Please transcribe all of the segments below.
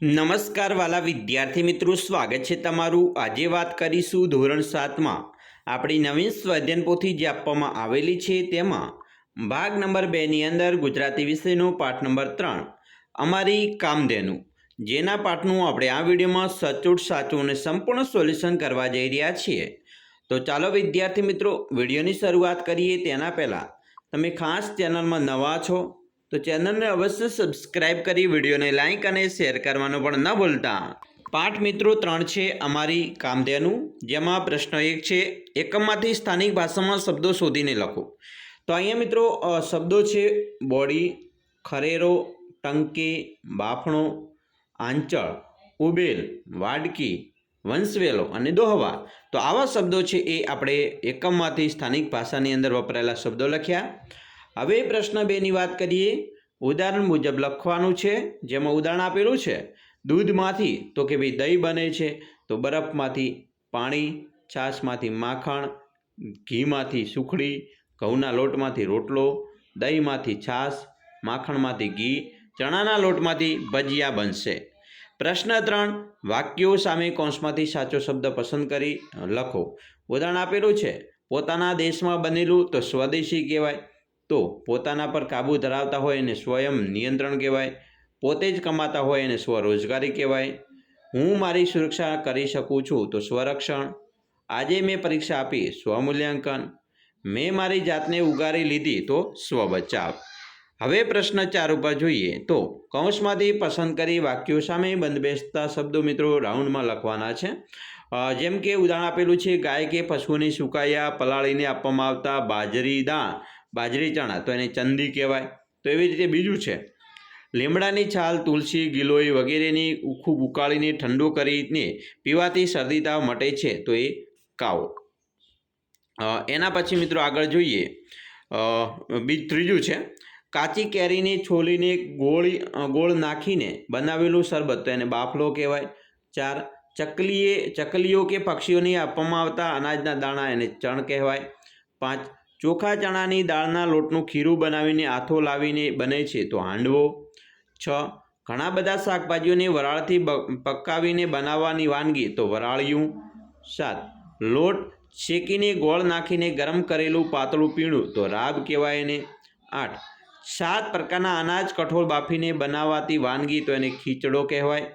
નમસ્કાર વાલા વિદ્યાર્થી મિત્રો, સ્વાગત છે તમારું। આજે વાત કરીશું ધોરણ 7માં આપણી નવીન સ્વાધ્યાયન પોથી જે આપવામાં આવેલી છે તેમાં ભાગ નંબર 2 ની અંદર ગુજરાતી વિષયનો પાઠ નંબર 3 અમારી કામધેનુ, જેના પાઠનું આપણે આ વિડીયોમાં સચોટ સાચું અને સંપૂર્ણ સોલ્યુશન કરવા જઈ રહ્યા છીએ। તો ચાલો વિદ્યાર્થી મિત્રો, વિડીયોની શરૂઆત કરીએ તેના પહેલાં તમે ખાસ ચેનલમાં નવા છો તો ચેનલને અવશ્ય સબસ્ક્રાઇબ કરી વિડીયોને લાઇક અને શેર કરવાનું પણ ન ભૂલતા। પાઠ મિત્રો 3 છે અમારી કામધેનુ, જેમાં પ્રશ્ન 1 છે એકમમાંથી સ્થાનિક ભાષામાં શબ્દો શોધીને લખો। તો અહીંયા મિત્રો શબ્દો છે બોડી, ખરેરો, ટંકી, બાફણો, આંચળ, ઉબેલ, વાડકી, વંશવેલો અને દોહવા। તો આવા શબ્દો છે એ આપણે એકમમાંથી સ્થાનિક ભાષાની અંદર વપરાયેલા શબ્દો લખ્યા। હવે પ્રશ્ન 2 ની વાત કરીએ। ઉદાહરણ મુજબ લખવાનું છે, જેમાં ઉદાહરણ આપેલું છે દૂધમાંથી તો કે ભાઈ દહીં બને છે, તો બરફમાંથી પાણી, છાશમાંથી માખણ, ઘીમાંથી સુખડી, ઘઉંના લોટમાંથી રોટલો, દહીંમાંથી છાશ, માખણમાંથી ઘી, ચણાના લોટમાંથી ભજીયા બનશે। પ્રશ્ન 3, વાક્યો સામે કૌંસમાંથી સાચો શબ્દ પસંદ કરી લખો। ઉદાહરણ આપેલું છે પોતાના દેશમાં બનેલું તો સ્વદેશી કહેવાય, તો પોતાના પર કાબૂ ધરાવતા હોય એને સ્વયં નિયંત્રણ કહેવાય, પોતે જ કમાતા હોય એને સ્વરોજગારી કહેવાય, હું મારી સુરક્ષા કરી શકું છું તો સ્વરક્ષણ, આજે મેં પરીક્ષા આપી સ્વમૂલ્યાંકન, મેં મારી જાતને ઉગારી લીધી તો સ્વબચાવ। હવે પ્રશ્ન 4 ઉપર જોઈએ તો કૌંસમાંથી પસંદ કરી વાક્યો સામે બંધબેસતા શબ્દો મિત્રો રાઉન્ડમાં લખવાના છે। જેમ કે ઉદાહરણ આપેલું છે ગાય કે પશુને સુકાયા પલાળીને આપવામાં આવતા બાજરી દાણ, બાજરી ચણા તો એને ચંદી કહેવાય। તો એવી રીતે બીજું છે લીમડાની છાલ, તુલસી, ગિલોય વગેરેની ખૂબ ઉકાળીને ઠંડુ કરીને પીવાથી શરદી તાવ મટે છે તો એ કાવો। એના પછી મિત્રો આગળ જોઈએ ત્રીજું છે કાચી કેરીને છોલીને ગોળ નાખીને બનાવેલું શરબત તો એને બાફલો કહેવાય। 4, ચકલીઓ કે પક્ષીઓને આપવામાં આવતા અનાજના દાણા એને ચણ કહેવાય। 5, ચોખા ચણાની દાળના લોટનું ખીરું બનાવીને આથો લાવીને બને છે તો હાંડવો। 6, ઘણા બધા શાકભાજીઓને વરાળથી પકાવીને બનાવવાની વાનગી તો વરાળિયું। 7, લોટ શેકીને ગોળ નાખીને ગરમ કરેલું પાતળું પીણું તો રાબ કહેવાય એને। 8, 7 પ્રકારના અનાજ કઠોળ બાફીને બનાવાતી વાનગી તો એને ખીચડો કહેવાય।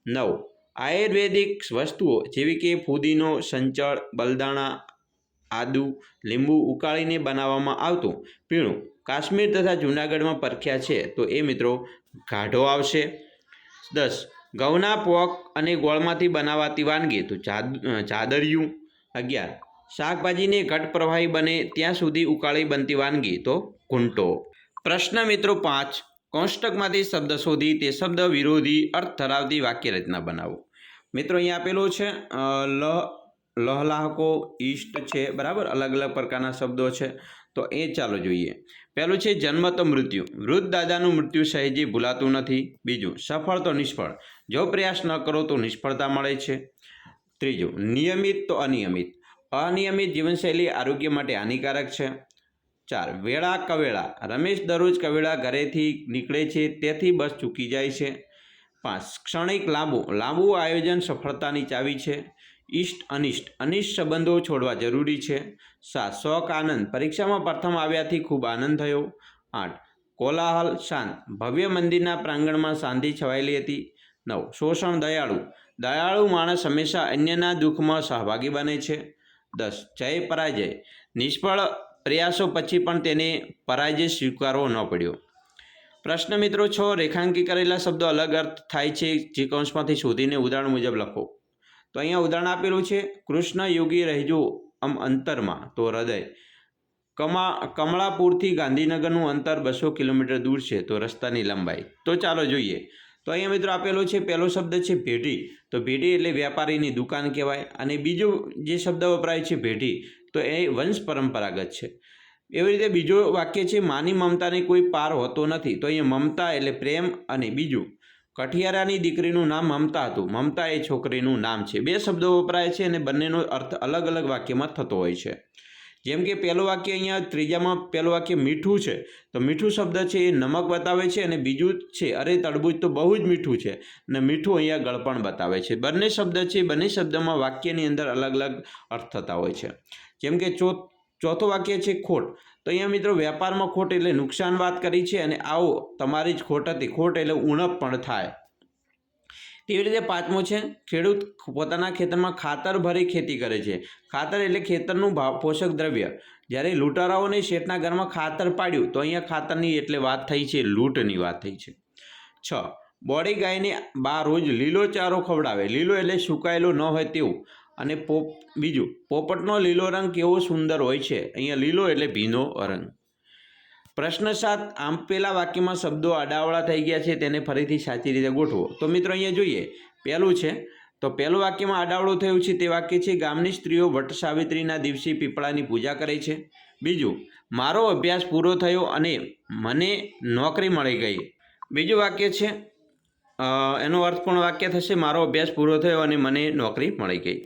9, આયુર્વેદિક વસ્તુઓ જેવી કે ફુદીનો, સંચળ, બલદાણા, આદુ, લીંબુ ઉકાળીને બનાવવામાં આવતું પીણું કાશ્મીર તથા જૂનાગઢમાં પ્રખ્યાત છે તો એ મિત્રો ગાઢો આવશે। 10, ઘઉંના પોક અને ગોળમાંથી બનાવાતી વાનગી તો જાદરિયું। 11, શાકભાજીને ઘટ પ્રવાહી બને ત્યાં સુધી ઉકાળી બનતી વાનગી તો ઘૂંટો। પ્રશ્ન મિત્રો 5, કોષ્ટકમાંથી શબ્દ શોધી તે શબ્દ વિરોધી અર્થ ધરાવતી વાક્ય રચના બનાવો। મિત્રો અહીંયા આપેલો છે લહલાહકો, ઈષ્ટ છે, બરાબર, અલગ અલગ પ્રકારના શબ્દો છે તો એ ચાલો જોઈએ। પહેલું છે જન્મ તો મૃત્યુ, વૃદ્ધ દાદાનું મૃત્યુ સહેજે ભૂલાતું નથી। બીજું સફળ તો નિષ્ફળ, જો પ્રયાસ ન કરો તો નિષ્ફળતા મળે છે। ત્રીજું નિયમિત તો અનિયમિત, અનિયમિત જીવનશૈલી આરોગ્ય માટે હાનિકારક છે। 4, વેળા કવેળા, રમેશ દરરોજ કવેળા ઘરેથી નીકળે છે તેથી બસ ચૂકી જાય છે। 5, ક્ષણિક લાંબુ આયોજન સફળતાની ચાવી છે। ઈષ્ટ અનિષ્ટ, અનિષ્ટ સંબંધો છોડવા જરૂરી છે। 7, શોખ આનંદ, પરીક્ષામાં પ્રથમ આવ્યાથી ખૂબ આનંદ થયો। 8, કોલાહલ શાંત, ભવ્ય મંદિરના પ્રાંગણમાં શાંતિ છવાયેલી હતી। 9, શોષણ દયાળુ માણસ હંમેશા અન્યના દુઃખમાં સહભાગી બને છે। 10, જય પરાજય, નિષ્ફળ પ્રયાસો પછી પણ તેને પરાજય સ્વીકારવો ન પડ્યો। પ્રશ્ન મિત્રો 6, રેખાંકિત કરેલા શબ્દો અલગ અર્થ થાય છે જે કૌંસમાંથી શોધીને ઉદાહરણ મુજબ લખો। તો અહીંયા ઉદાહરણ આપેલું છે કૃષ્ણ યોગી રહેજો અંતરમાં તો હૃદય, કમળાપુરથી ગાંધીનગરનું અંતર 200 કિલોમીટર દૂર છે તો રસ્તાની લંબાઈ। તો ચાલો જોઈએ। તો અહીંયા મિત્રો આપેલો છે પહેલો શબ્દ છે ભેટી, તો ભેટી એટલે વેપારીની દુકાન કહેવાય। અને બીજો જે શબ્દ વપરાય છે ભેટી તો એ વંશ પરંપરાગત છે। એવી રીતે બીજો વાક્ય છે માની મમતાને કોઈ પાર હોતો નથી, તો અહીંયા મમતા એટલે પ્રેમ, અને બીજું કઠિયારાની દીકરીનું નામ મમતા હતું, મમતા એ છોકરીનું નામ છે। બે શબ્દો વપરાય છે અને બંનેનો અર્થ અલગ અલગ વાક્યમાં થતો હોય છે। જેમ કે પહેલું વાક્ય અહીંયા ત્રીજામાં પહેલું વાક્ય મીઠું છે, તો મીઠું શબ્દ છે એ નમક બતાવે છે, અને બીજું છે અરે તરબૂચ તો બહુ જ મીઠું છે, અને મીઠું અહીંયા ગળપણ બતાવે છે. બંને શબ્દ છે, બંને શબ્દમાં વાક્યની અંદર અલગ અલગ અર્થ થતા હોય છે. જેમ કે ચોથું વાક્ય છે ખોટ, તો અહીંયા મિત્રો વેપારમાં ખોટ એટલે નુકસાન વાત કરી છે, અને આવો તમારી જ ખોટ હતી, ખોટ એટલે ઉણપ પણ થાય. તેવી રીતે પાંચમો છે ખેડૂત પોતાના ખેતરમાં ખાતર ભરી ખેતી કરે છે. ખાતર એટલે ખેતરનું પોષક દ્રવ્ય. જ્યારે લૂંટારાઓને શેઠના ઘરમાં ખાતર પાડ્યું, તો અહીંયા ખાતરની એટલે વાત થઈ છે, લૂંટની વાત થઈ છે. 6. બોડી ગાયને બા રોજ લીલો ચારો ખવડાવે. લીલો એટલે સુકાયેલો ન હોય તેવું. અને બીજું પોપટનો લીલો રંગ કેવો સુંદર હોય છે. અહીંયા લીલો એટલે ભીનો રંગ. પ્રશ્ન 7. આમ પેલા વાક્યમાં શબ્દો આડાવડા થઈ ગયા છે, તેને ફરીથી સાચી રીતે ગોઠવો. તો મિત્રો અહીંયા જોઈએ, પહેલું છે તો પહેલું વાક્યમાં આડાવડું થયું છે તે વાક્ય છે ગામની સ્ત્રીઓ વટ સાવિત્રીના દિવસે પીપળાની પૂજા કરે છે. બીજું, મારો અભ્યાસ પૂરો થયો અને મને નોકરી મળી ગઈ. બીજું વાક્ય છે એનો અર્થપૂર્ણ વાક્ય થશે મારો અભ્યાસ પૂરો થયો અને મને નોકરી મળી ગઈ.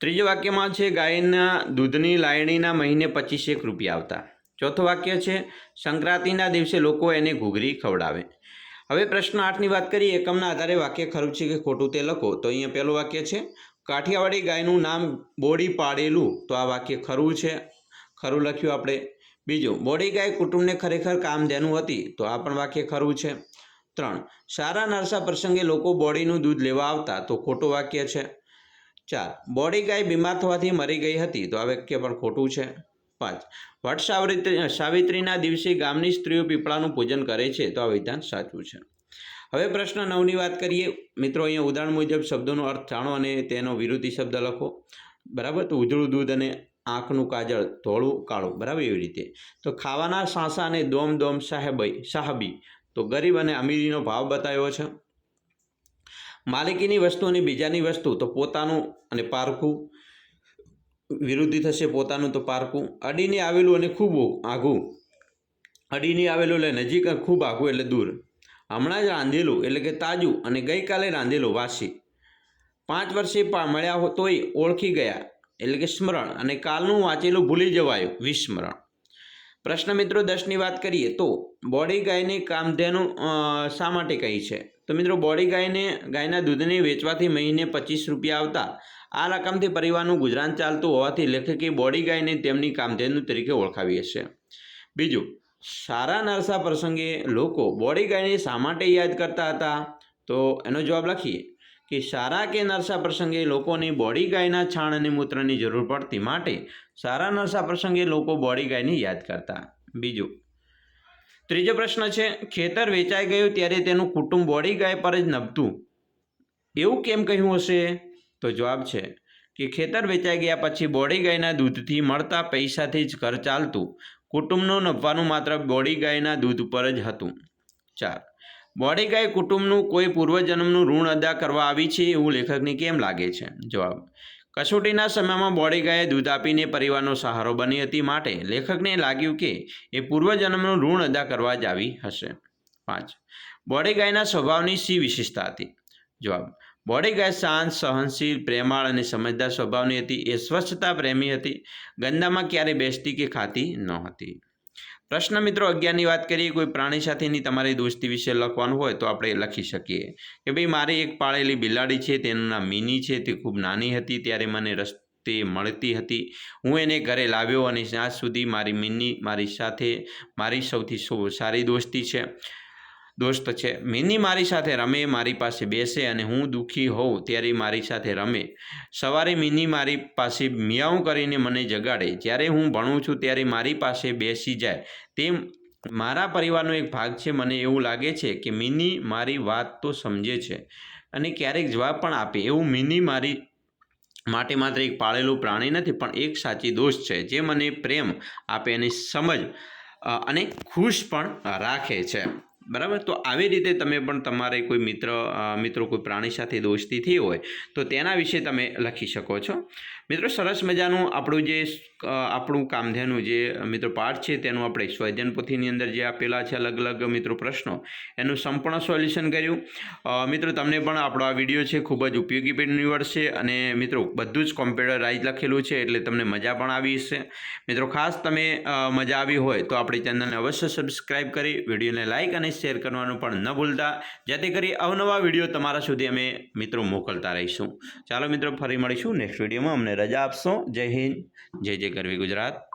ત્રીજું વાક્યમાં છે ગાયના દૂધની લાયણીના મહિને 25 રૂપિયા આવતા. ચોથું વાક્ય છે સંક્રાંતિના દિવસે લોકો એને ઘૂઘરી ખવડાવે. હવે પ્રશ્ન 8ની વાત કરીએ. એકમના આધારે વાક્ય ખરું છે કે ખોટું તે લખો. તો અહીંયા પહેલું વાક્ય છે કાઠિયાવાડી ગાયનું નામ બોડી પાડેલું, તો આ વાક્ય ખરું છે, ખરું લખ્યું આપણે. બીજું, બોડી ગાય કુટુંબને ખરેખર કામધેનુ હતી, તો આ પણ વાક્ય ખરું છે. 3. સારા નરસા પ્રસંગે લોકો બોડીનું દૂધ લેવા આવતા, તો ખોટું વાક્ય છે. 4. બોડી ગાય બીમાર થવાથી મરી ગઈ હતી, તો આ વાક્ય પણ ખોટું છે. 5. વટ સાવિત્રીના દિવસે ગામની સ્ત્રીઓ પીપળાનું પૂજન કરે છે, તો આ વિધાન સાચું છે. હવે પ્રશ્ન 9ની વાત કરીએ. મિત્રો અહીંયા ઉદાહરણ મુજબ શબ્દોનો અર્થ જાણો અને તેનો વિરોધી શબ્દ લખો. બરાબર, તો ઉજળું દૂધ અને આંખનું કાજળ ધોળું કાળું, બરાબર એવી રીતે. તો ખાવાના સાંસા અને દોમ દોમ સાહબી, તો ગરીબ અને અમીરીનો ભાવ બતાવ્યો છે. માલિકીની વસ્તુ અને બીજાની વસ્તુ, તો પોતાનું અને પારખું. વિરોધી થશે પોતાનું તો પારકું. અડીને આવેલું અને ખૂબ આઘું. અડીને આવેલું એટલે નજીક, ખૂબ આઘું એટલે દૂર. હમણાં જ રાંધેલું એટલે કે તાજું, અને ગઈકાલે રાંધેલું વાસી. 5 વર્ષે મળ્યા તોય ઓળખી ગયા એટલે કે સ્મરણ, અને કાલનું વાંચેલું ભૂલી જવાયું વિસ્મરણ. પ્રશ્ન મિત્રો 10ની વાત કરીએ. તો બોડી ગાયને કામધેનુ શા માટે કહી છે? તો મિત્રો બોડી ગાયના દૂધને વેચવાથી મહિને 25 રૂપિયા આવતા. આ રકમથી પરિવારનું ગુજરાન ચાલતું હોવાથી લેખકે બોડી ગાયને તેમની કામધેનુ તરીકે ઓળખાવી હશે. બીજું, સારા નરસા પ્રસંગે લોકો બોડી ગાયને શા માટે યાદ કરતા હતા? તો એનો જવાબ લખીએ કે સારા કે નરસા પ્રસંગે લોકોને બોડી ગાયના છાણ અને મૂત્રની જરૂર પડતી, માટે સારા નરસા પ્રસંગે લોકો બોડી ગાયને યાદ કરતા. બીજું, ત્રીજો પ્રશ્ન છે ખેતર વેચાઈ ગયું ત્યારે તેનું કુટુંબ બોડી ગાય પર જ નભતું, એવું કેમ કહ્યું હશે? તો જવાબ છે કે ખેતર વેચાઈ ગયા પછી બોડી ગાયના દૂધથી મળતા પૈસાથી જ ઘર ચાલતું. કુટુંબનું નભવાનું માત્ર બોડી ગાયના દૂધ ઉપર જ હતું. 4. બોડી ગાય કુટુંબનું કોઈ પૂર્વજન્મનું ઋણ અદા કરવા આવી છે એવું લેખકને કેમ લાગે છે? જવાબ, કસોટીના સમયમાં બોડી ગાયે દૂધ આપીને પરિવારનો સહારો બની હતી, માટે લેખકને લાગ્યું કે એ પૂર્વજન્મનું ઋણ અદા કરવા જ આવી હશે. 5. બોડી ગાયના સ્વભાવની શી વિશેષતા હતી? જવાબ, બોડી ગાય શાંત, સહનશીલ, પ્રેમાળ અને સમજદાર સ્વભાવની હતી. એ સ્વચ્છતા પ્રેમી હતી. ગંદામાં ક્યારે બેસતી કે ખાતી ન હતી. પ્રશ્ન મિત્રો 11ની વાત કરીએ. કોઈ પ્રાણી સાથેની તમારી દોસ્તી વિશે લખવાનું હોય તો આપણે લખી શકીએ કે ભાઈ મારી એક પાળેલી બિલાડી છે, તેનું નામ મિની છે. તે ખૂબ નાની હતી ત્યારે મને રસ્તે મળતી હતી. હું એને ઘરે લાવ્યો અને આજ સુધી મારી મિની મારી સૌથી સારી દોસ્ત છે. મિની મારી સાથે રમે, મારી પાસે બેસે, અને હું દુઃખી હોઉં ત્યારે મારી સાથે રમે. સવારે મિની મારી પાસે મિયાઉં કરીને મને જગાડે. જ્યારે હું ભણું છું ત્યારે મારી પાસે બેસી જાય. તે મારા પરિવારનો એક ભાગ છે. મને એવું લાગે છે કે મિની મારી વાત તો સમજે છે અને ક્યારેક જવાબ પણ આપે. એવું મિની મારી માટે માત્ર એક પાળેલું પ્રાણી નથી, પણ એક સાચી દોસ્ત છે, જે મને પ્રેમ આપે અને સમજ અને ખુશ પણ રાખે છે. બરાબર. તો આવી રીતે તમે પણ તમારે કોઈ મિત્રો કોઈ પ્રાણી સાથે દોસ્તી થઈ હોય તો તેના વિશે તમે લખી શકો છો. મિત્રો સરસ મજાનું આપણું કામધેનું જે મિત્રો પાઠ છે તેનું આપણે સ્વાધ્યાયન પોથીની અંદર જે આપેલા છે અલગ અલગ મિત્રો પ્રશ્નો એનું સંપૂર્ણ સોલ્યુશન કર્યું. મિત્રો તમને પણ આપણો આ વિડીયો છે ખૂબ જ ઉપયોગી નીવડશે અને મિત્રો બધું જ કોમ્પ્યુટરાઇઝ લખેલું છે એટલે તમને મજા પણ આવી હશે. મિત્રો ખાસ તમે મજા આવી હોય તો આપણી ચેનલને અવશ્ય સબસ્ક્રાઈબ કરી વિડીયોને લાઇક અને શેર કરવાનું પણ ન ભૂલતા, જેથી કરી અવનવા વિડીયો તમારા સુધી અમે મિત્રો મોકલતા રહીશું. ચાલો મિત્રો ફરી મળીશું નેક્સ્ટ વિડીયોમાં. અમને રજા આપશો. જય હિન્દ, જય જય ગરવી ગુજરાત.